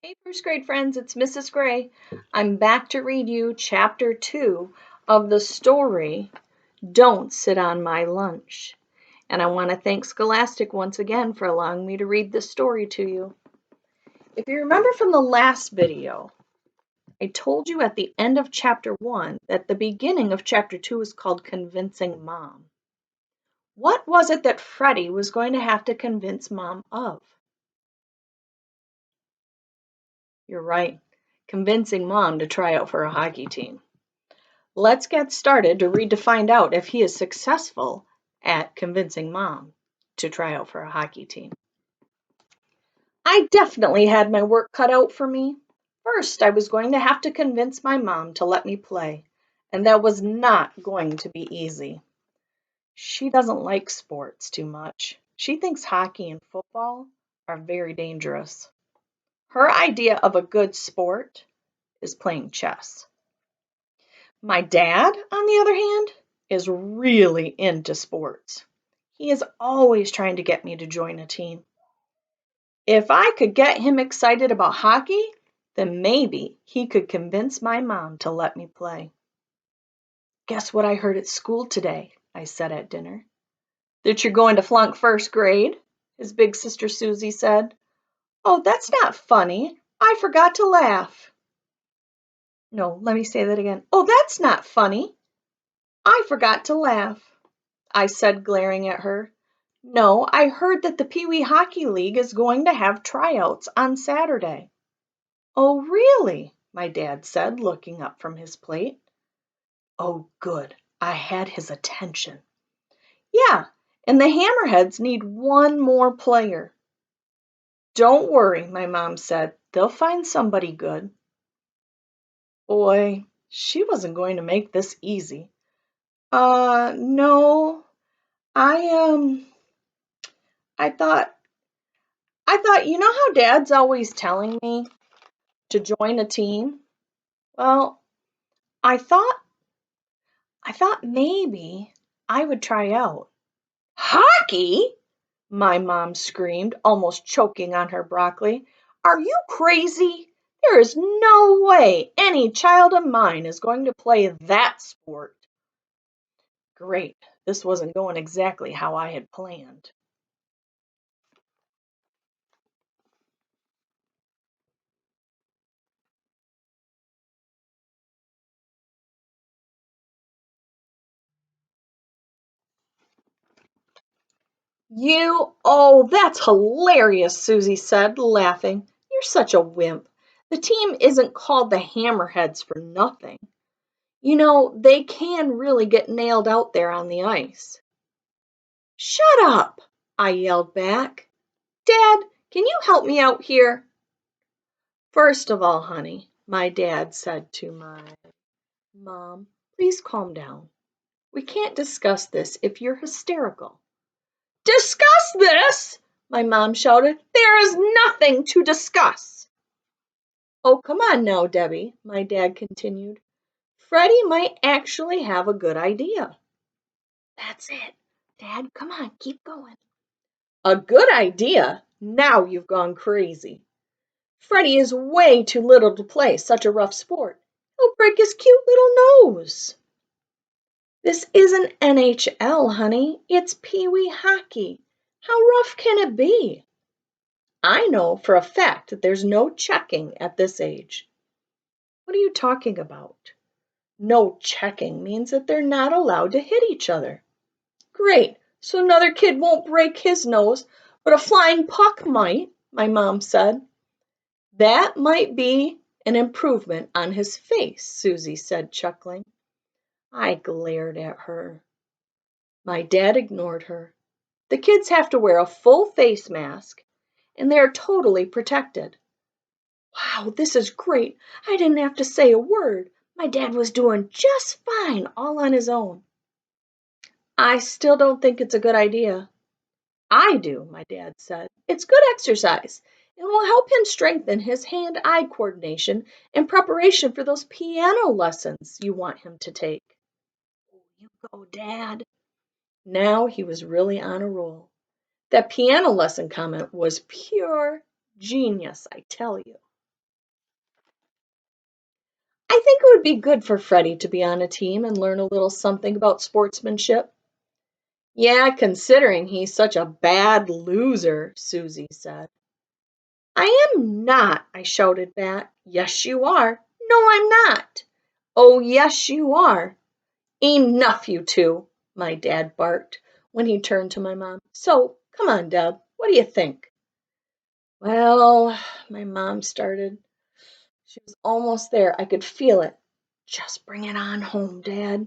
Hey, first grade friends, it's Mrs. Gray. I'm back to read you chapter 2 of the story, Don't Sit on My Lunch. And I want to thank Scholastic once again for allowing me to read this story to you. If you remember from the last video, I told you at the end of chapter 1 that the beginning of chapter 2 is called Convincing Mom. What was it that Freddy was going to have to convince Mom of? You're right, convincing Mom to try out for a hockey team. Let's get started to read to find out if he is successful at convincing Mom to try out for a hockey team. I definitely had my work cut out for me. First, I was going to have to convince my mom to let me play, and that was not going to be easy. She doesn't like sports too much. She thinks hockey and football are very dangerous. Her idea of a good sport is playing chess. My dad, on the other hand, is really into sports. He is always trying to get me to join a team. If I could get him excited about hockey, then maybe he could convince my mom to let me play. Guess what I heard at school today, I said at dinner. That you're going to flunk first grade, his big sister Susie said. Oh, that's not funny. I forgot to laugh. No, let me say that again. Oh, that's not funny. I forgot to laugh, I said, glaring at her. No, I heard that the Pee Wee Hockey League is going to have tryouts on Saturday. Oh, really? My dad said, looking up from his plate. Oh, good. I had his attention. Yeah, and the Hammerheads need one more player. Don't worry, my mom said. They'll find somebody good. Boy, she wasn't going to make this easy. No, I, I thought, you know how Dad's always telling me to join a team? Well, I thought maybe I would try out. Hockey? My mom screamed, almost choking on her broccoli. Are you crazy? There is no way any child of mine is going to play that sport. Great. This wasn't going exactly how I had planned. Oh, that's hilarious, Susie said, laughing. You're such a wimp. The team isn't called the Hammerheads for nothing. You know, they can really get nailed out there on the ice. Shut up, I yelled back. Dad, can you help me out here? First of all, honey, my dad said to my mom, please calm down. We can't discuss this if you're hysterical. Discuss this? My mom shouted. There is nothing to discuss. Oh, come on now, Debbie, my dad continued. Freddie might actually have a good idea. That's it. Dad, come on, keep going. A good idea? Now you've gone crazy. Freddie is way too little to play such a rough sport. He'll break his cute little nose. This isn't NHL, honey. It's Pee Wee hockey. How rough can it be? I know for a fact that there's no checking at this age. What are you talking about? No checking means that they're not allowed to hit each other. Great, so another kid won't break his nose, but a flying puck might, my mom said. That might be an improvement on his face, Susie said, chuckling. I glared at her. My dad ignored her. The kids have to wear a full face mask, and they are totally protected. Wow, this is great. I didn't have to say a word. My dad was doing just fine all on his own. I still don't think it's a good idea. I do, my dad said. It's good exercise and will help him strengthen his hand-eye coordination in preparation for those piano lessons you want him to take. Oh, you go, Dad. Now he was really on a roll. That piano lesson comment was pure genius, I tell you. I think it would be good for Freddy to be on a team and learn a little something about sportsmanship. Yeah, considering he's such a bad loser, Susie said. I am not, I shouted back. Yes, you are. No, I'm not. Oh, yes, you are. Enough, you two, my dad barked when he turned to my mom. So, come on, Deb, what do you think? Well, my mom started. She was almost there. I could feel it. Just bring it on home, Dad.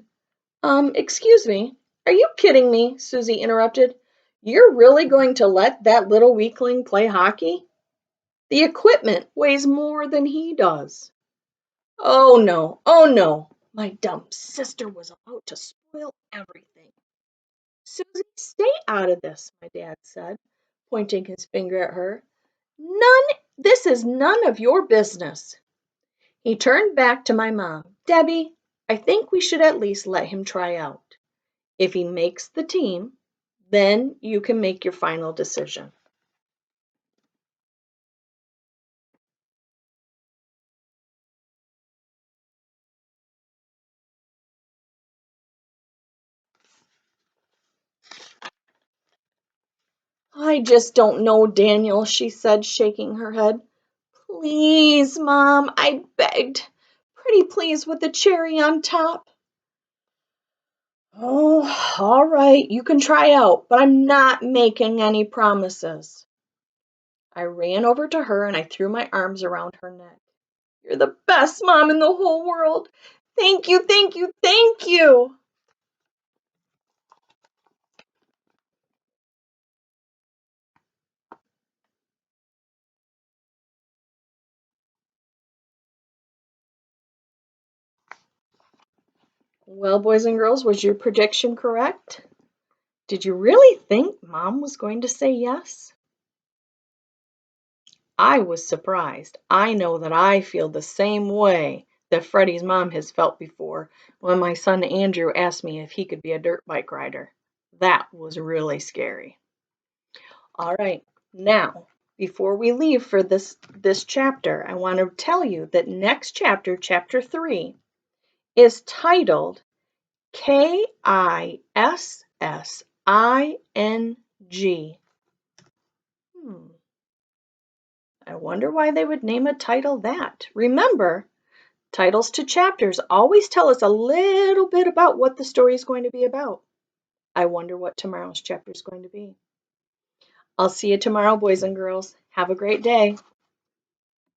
Excuse me. Are you kidding me? Susie interrupted. You're really going to let that little weakling play hockey? The equipment weighs more than he does. Oh no, oh no. My dumb sister was about to spoil everything. Susie, stay out of this, my dad said, pointing his finger at her. This is none of your business. He turned back to my mom. Debbie, I think we should at least let him try out. If he makes the team, then you can make your final decision. I just don't know, Daniel, she said, shaking her head. Please, Mom, I begged. Pretty please with the cherry on top. Oh, all right, you can try out, but I'm not making any promises. I ran over to her and I threw my arms around her neck. You're the best mom in the whole world. Thank you, thank you, thank you. Well, boys and girls, was your prediction correct? Did you really think Mom was going to say yes? I was surprised. I know that I feel the same way that Freddie's mom has felt before when my son Andrew asked me if he could be a dirt bike rider. That was really scary. All right, now, before we leave for this chapter, I want to tell you that next chapter, chapter 3, is titled KISSING. Hmm. I wonder why they would name a title that. Remember, titles to chapters always tell us a little bit about what the story is going to be about. I wonder what tomorrow's chapter is going to be. I'll see you tomorrow, boys and girls. Have a great day.